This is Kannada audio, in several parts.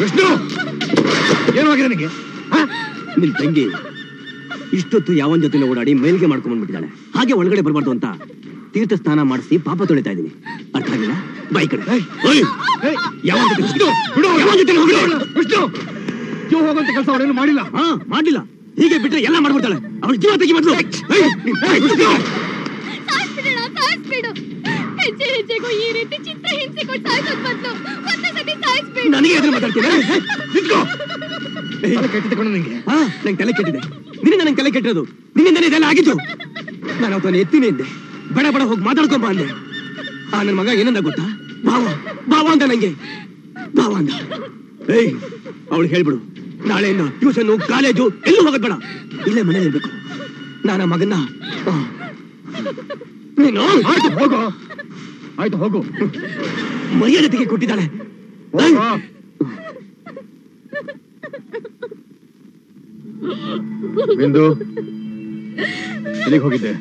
ವಿಷ್ಣು, ಏನಾಗಿದೆ ನನಗೆ? ನಿನ್ ತಂಗಿ ಇಷ್ಟೊತ್ತು ಯಾವನ್ ಜೊತೆ ಓಡಾಡಿ ಮೇಲ್ಗೆ ಮಾಡ್ಕೊಂಡ್ ಬಂದ್ಬಿಟ್ಟಿದ್ದಾಳೆ. ಹಾಗೆ ಒಳಗಡೆ ಬರಬಾರ್ದು ಅಂತ ತೀರ್ಥ ಸ್ನಾನ ಮಾಡಿಸಿ ಪಾಪ ತೊಳಿತಾ ಇದ್ದೀನಿ. ಅರ್ಥ ಆಗಿಲ್ಲ? ಬಾಯ್ ಕಡೆ ಹೋಗುವಂತ ಕೆಲಸ ಅವಳೇನು ಮಾಡಿಲ್ಲ. ಮಾಡಿಲ್ಲ. ಹೀಗೆ ಬಿಟ್ರೆ ಎಲ್ಲ ಮಾಡ್ಬಿಡ್ತಾಳೆ. ಅವಳು ಜೀವ ತೆಗಿ ಮೊದಲು. ಹೆಜ್ಜೆಗೂ ಈ ರೀತಿ ಚಿತ್ರ ಹಿಂಸೆ ಕೊಟ್ಟು ಸಾಯಿಸೋದ್ ಬದಲು ಒಂದೇ ಸತಿ ಸಾಯಿಸ್ಬೇಡ. ನನಗೆ ಎದುರು ಮಾತಾಡ್ತೀನಿ. ನಂಗೆ ತಲೆ ಕೆಟ್ಟಿದೆ. ನಿನ್ನಿಂದ ನಂಗೆ ತಲೆ ಕೆಟ್ಟಿರೋದು. ನಿನ್ನಿಂದನೇ ಇದೆಲ್ಲ ಆಗಿದ್ದು. ನಾನು ಅವತ್ತನ್ನು ಎತ್ತೀನಿ ಅಂದೆ. ಬಡ ಬಡ ಹೋಗಿ ಮಾತಾಡ್ಕೊಂಬ ಅಂದೆ. ನನ್ನ ಮಗ ಏನಂದ ಗೊತ್ತಾ? ಬಾವ ಬಾವ ಅಂತ ನಂಗೆ ಬಾವ ಅಂದ. ಏಯ್, ಅವಳು ಹೇಳ್ಬಿಡು, ನಾಳೆಯಿಂದ ಟ್ಯೂಷನ್ ಕಾಲೇಜು ಎಲ್ಲೂ ಹೋಗೋದ್ ಬೇಡ, ಇಲ್ಲೇ ಮನೇಲಿ ಇರ್ಬೇಕು. ನಾನು ಮಗನ್ನ ನೀನು ಹೋಗೋ. ಆಯ್ತು ಹೋಗು. ಮರ್ಯಾದೆ ತೆಗೆ ಕೊಟ್ಟಿದ್ದಾಳೆ. ಬಿಂದು, ಎಲ್ಲಿಗೆ ಹೋಗಿದ್ದೆ?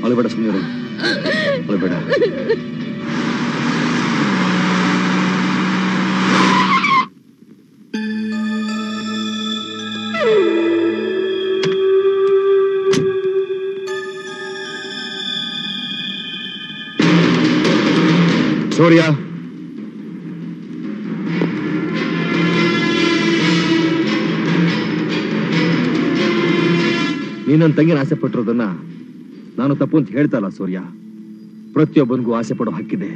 ಅಳಬೇಡ ಸುಮ್ಮನೆ, ಅಳಬೇಡ. ಸೂರ್ಯ, ನೀನ್ ನನ್ನ ತಂಗಿನ ಆಸೆ ಪಟ್ಟಿರೋದನ್ನ ನಾನು ತಪ್ಪು ಅಂತ ಹೇಳ್ತಲ್ಲ ಸೂರ್ಯ. ಪ್ರತಿಯೊಬ್ಬನಿಗೂ ಆಸೆ ಪಡೋ ಹಕ್ಕಿದೆ.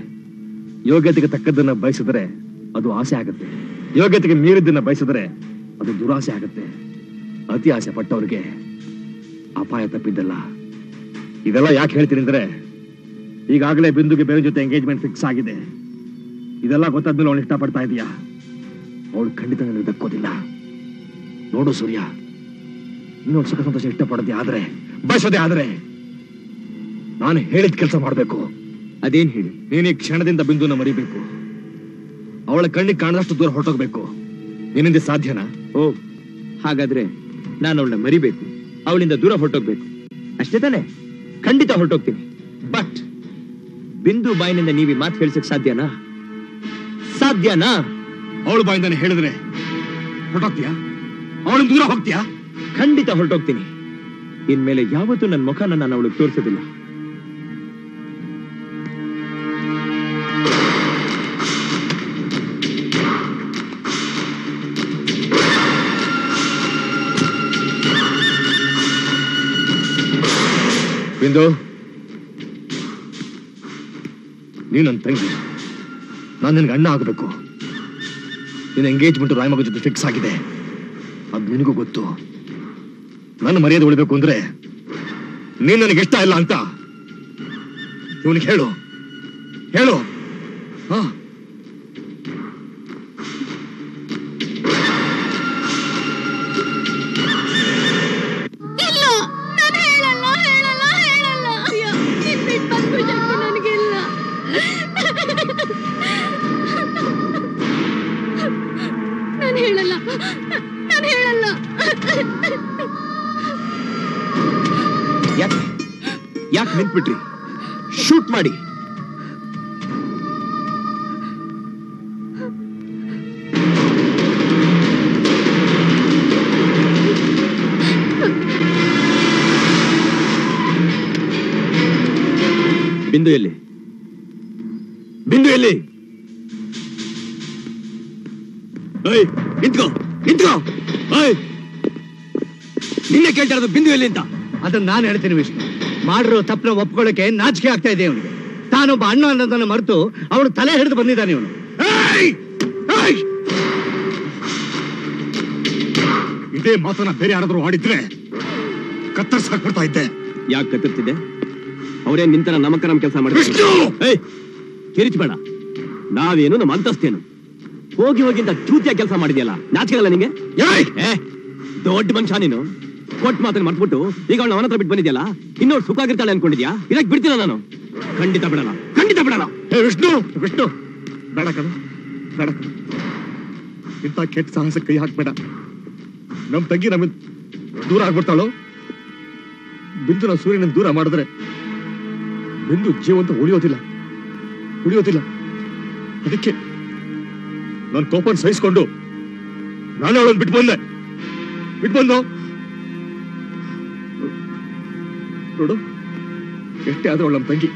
ಯೋಗ್ಯತೆಗೆ ತಕ್ಕದ್ದನ್ನ ಬಯಸಿದ್ರೆ ಅದು ಆಸೆ ಆಗುತ್ತೆ. ಯೋಗ್ಯತೆಗೆ ಮೀರಿದ್ದನ್ನ ಬಯಸಿದ್ರೆ ಅದು ದುರಾಸೆ ಆಗುತ್ತೆ. ಅತಿ ಆಸೆ ಪಟ್ಟವ್ರಿಗೆ ಅಪಾಯ ತಪ್ಪಿದ್ದಲ್ಲ. ಇದೆಲ್ಲ ಯಾಕೆ ಹೇಳ್ತೀನಿ ಅಂದ್ರೆ, ಈಗಾಗಲೇ ಬಿಂದುಗೆ ಬೇರೆ ಜೊತೆ ಎಂಗೇಜ್ಮೆಂಟ್ ಫಿಕ್ಸ್ ಆಗಿದೆ. ಇದೆಲ್ಲ ಗೊತ್ತಾದ್ಮೇಲೆ ಅವಳು ಇಷ್ಟಪಡ್ತಾ ಇದೀಯಾ? ಅವಳು ಖಂಡಿತ ನನಗೆ ದಕ್ಕೋದಿಲ್ಲ. ನೋಡು ಸೂರ್ಯ, ನೀನು ಸುಖ ಸಂತೋಷ ಇಷ್ಟಪಡೋದೇ ಆದ್ರೆ, ಬಯಸೋದೇ ಆದ್ರೆ ನಾನು ಹೇಳಿದ ಕೆಲಸ ಮಾಡ್ಬೇಕು. ಅದೇನ್ ಹೇಳಿ? ನೀನು ಈ ಕ್ಷಣದಿಂದ ಬಿಂದುನ ಮರಿಬೇಕು. ಅವಳ ಕಣ್ಣಿಗೆ ಕಾಣದಷ್ಟು ದೂರ ಹೊರಟೋಗ್ಬೇಕು. ನಿನ್ನಿಂದ ಸಾಧ್ಯನಾ? ಓ, ಹಾಗಾದ್ರೆ ನಾನು ಅವಳನ್ನ ಮರಿಬೇಕು, ಅವಳಿಂದ ದೂರ ಹೊರಟೋಗ್ಬೇಕು, ಅಷ್ಟೇ ತಾನೆ? ಖಂಡಿತ ಹೊರಟೋಗ್ತೀನಿ. ಬಟ್ ಬಿಂದು ಬಾಯಿನಿಂದ ನೀವಿ ಮಾತು ಹೇಳ್ಸಕ್ ಸಾಧ್ಯನಾ? ಸಾಧ್ಯನಾ? ಅವಳು ಬಾಯಿಂದಾನೆ ಹೇಳಿದ್ರೆ ಹೊರಟೋಗ್ತೀಯಾ? ಅವಳು ದೂರ ಹೋಗ್ತೀಯಾ? ಖಂಡಿತ ಹೊರಟೋಗ್ತೀನಿ. ಇನ್ಮೇಲೆ ಯಾವತ್ತೂ ನನ್ನ ಮುಖನ ನಾನು ಅವಳಿಗೆ ತೋರಿಸೋದಿಲ್ಲ. ಬಿಂದು, ನೀನು ನನ್ನ ತಂಗಿ, ನಾನು ನಿನ್ಗೆ ಅಣ್ಣ ಆಗಬೇಕು. ನಿನ್ನ ಎಂಗೇಜ್ಮೆಂಟ್ ರಾಯಮಗ ಜೊತೆ ಫಿಕ್ಸ್ ಆಗಿದೆ, ಅದು ನಿನಗೂ ಗೊತ್ತು. ನನ್ನ ಮರ್ಯಾದೆ ಉಳಿಬೇಕು ಅಂದ್ರೆ ನೀನ್ ನನಗೆ ಇಷ್ಟ ಇಲ್ಲ ಅಂತ ಇವನಿಗೆ ಹೇಳು. ಹೇಳು. ಯಾಕೆ ನಿಂತ್ಬಿಟ್ರಿ? ಶೂಟ್ ಮಾಡಿ. ಬಿಂದು ಎಲ್ಲಿ? ಬಿಂದು ಎಲ್ಲಿ? ನಿಂತ್ಕೋ, ನಿಂತ್ಕೋ. ನಿನ್ನೆ ಕೇಳ್ತಾ ಇರೋದು ಬಿಂದು ಎಲ್ಲಿ ಅಂತ. ಅದನ್ನ ನಾನು ಹೇಳ್ತೀನಿ ವಿಷ್ಣು. ಮಾಡಿರೋ ತಪ್ಪನ ಒಪ್ಕೊಳ್ಳೋಕೆ ನಾಚಿಕೆ ಆಗ್ತಾ ಇದೆ ಅವನಿಗೆ. ತಾನೊಬ್ಬ ಅಣ್ಣ ಅನ್ನೋದನ್ನ ಮರೆತು ಅವಳು ತಲೆ ಹಿಡಿದು ಬಂದಿದ್ದಾನೆ ಇವನು. ಇದೇ ಮಾತನ್ನ ಬೇರೆ ಯಾರಾದ್ರೂ ಆಡಿದ್ರೆ ಕತ್ತರಿಸಾಕ್ಬಿಡ್ತಾ ಇದ್ದೆ. ಯಾಕೆ ಕತ್ತರಿಸಿದ್ದೆ? ಅವರೇ ನಿಂತರ ನಮಕರಂ ಕೆಲಸ ಮಾಡಿ ಕಿರಿಚಬೇಡ. ನಾವೇನು ನಮ್ಮ ಅಂತಸ್ತೇನು? ಹೋಗಿ ಹೋಗಿಂತ ಚೂತಿಯ ಕೆಲಸ ಮಾಡಿದ್ಯಲ್ಲ, ನಾಚಿಕೆಲ್ಲ ನಿಂಗೆ? ದೊಡ್ಡ ಮನುಷ್ಯ ನೀನು. ಕೊಟ್ಟು ಮಾತನ್ನು ಮರ್ತ್ಬಿಟ್ಟು ಈಗ ಅವಳು ಅವನ ಹತ್ರ ಬಿಟ್ಟು ಬಂದಿದ್ಯಲ್ಲ, ಇನ್ನೊಂದು ಸುಖ ಆಗಿರ್ತಾಳೆ ಅನ್ಕೊಂಡಿದ್ಯಾ? ಇದಕ್ಕೆ ಬಿಡ್ತೀನ ನಾನು? ಖಂಡಿತ ಬಿಡಲ್ಲ, ಖಂಡಿತ ಬಿಡಲ್ಲ. ವಿಷ್ಣು, ವಿಷ್ಣು, ಬೇಡ ಕಣ, ಬೇಡ. ಇಂಥ ಕೆಟ್ಟ ಸಾಹಸ ಕೈ ಹಾಕ್ಬೇಡ. ನಮ್ ತಂಗಿ ನಮಗೆ ದೂರ ಆಗ್ಬಿಡ್ತಾಳು. ಬಿಂದುನ ಸೂರ್ಯನ ದೂರ ಮಾಡಿದ್ರೆ ಬಿಂದು ಜೀವಂತ ಉಳಿಯೋದಿಲ್ಲ. ಅದಕ್ಕೆ ನಾನು ಕೋಪನ ಸಹಿಸ್ಕೊಂಡು ನಾನೇ ಅವಳನ್ನು ಬಿಟ್ಬಂದು ನೋಡು, ಎಷ್ಟೇ ಆದ್ರೂ ಅವಳ ನಮ್ಮ ತಂಗಿ,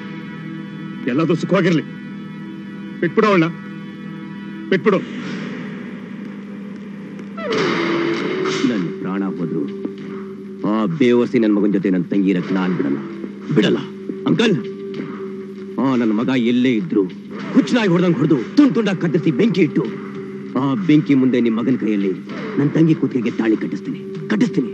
ಎಲ್ಲಾದ್ರೂ ಸುಖವಾಗಿರ್ಲಿ. ಬಿಟ್ಬಿಡು ಅವಳನ್ನ, ಬಿಟ್ಬಿಡು. ನನ್ನ ಪ್ರಾಣ ಹೋದ್ರು ಆ ಬೇವಸಿ ನನ್ನ ಮಗನ ಜೊತೆ ನನ್ನ ತಂಗಿ ಇರಕ್ ನಾನ್ ಬಿಡಲ್ಲ ಅಂಕಲ್. ನನ್ನ ಮಗ ಎಲ್ಲೇ ಇದ್ರು ಹುಚ್ಚನಾಗಿ ಹೊಡೆದು ತುಂಡಾಗಿ ಕತ್ತರಿಸಿ ಬೆಂಕಿ ಇಟ್ಟು ಆ ಬೆಂಕಿ ಮುಂದೆ ನಿಮ್ಮ ಮಗನ ಕೈಯಲ್ಲಿ ನನ್ನ ತಂಗಿ ಕೂತಿಗೆ ತಾಳಿ ಕಟ್ಟಿಸ್ತೀನಿ. ಕಟ್ಟಿಸ್ತೀನಿ.